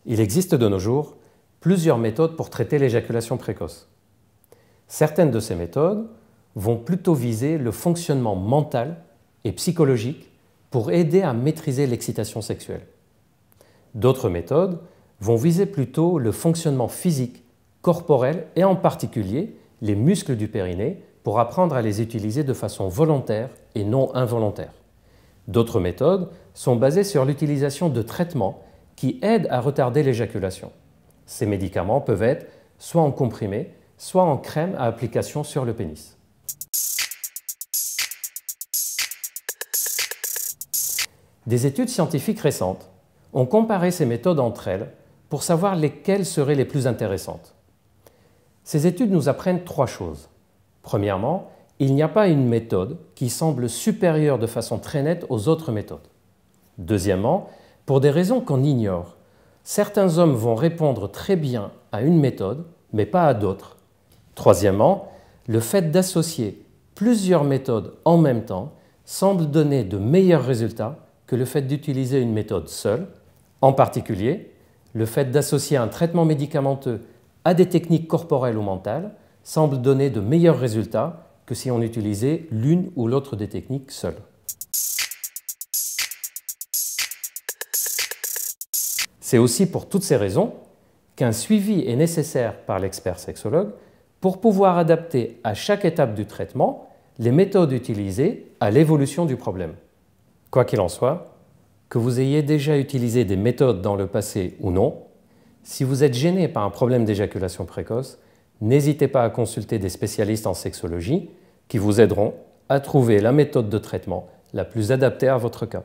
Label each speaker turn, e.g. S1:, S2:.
S1: Il existe de nos jours plusieurs méthodes pour traiter l'éjaculation précoce. Certaines de ces méthodes vont plutôt viser le fonctionnement mental et psychologique pour aider à maîtriser l'excitation sexuelle. D'autres méthodes vont viser plutôt le fonctionnement physique, corporel et en particulier les muscles du périnée pour apprendre à les utiliser de façon volontaire et non involontaire. D'autres méthodes sont basées sur l'utilisation de traitements qui aident à retarder l'éjaculation. Ces médicaments peuvent être soit en comprimé, soit en crème à application sur le pénis. Des études scientifiques récentes ont comparé ces méthodes entre elles pour savoir lesquelles seraient les plus intéressantes. Ces études nous apprennent trois choses. Premièrement, il n'y a pas une méthode qui semble supérieure de façon très nette aux autres méthodes. Deuxièmement, pour des raisons qu'on ignore, certains hommes vont répondre très bien à une méthode, mais pas à d'autres. Troisièmement, le fait d'associer plusieurs méthodes en même temps semble donner de meilleurs résultats que le fait d'utiliser une méthode seule. En particulier, le fait d'associer un traitement médicamenteux à des techniques corporelles ou mentales semble donner de meilleurs résultats que si on utilisait l'une ou l'autre des techniques seules. C'est aussi pour toutes ces raisons qu'un suivi est nécessaire par l'expert sexologue pour pouvoir adapter à chaque étape du traitement les méthodes utilisées à l'évolution du problème. Quoi qu'il en soit, que vous ayez déjà utilisé des méthodes dans le passé ou non, si vous êtes gêné par un problème d'éjaculation précoce, n'hésitez pas à consulter des spécialistes en sexologie qui vous aideront à trouver la méthode de traitement la plus adaptée à votre cas.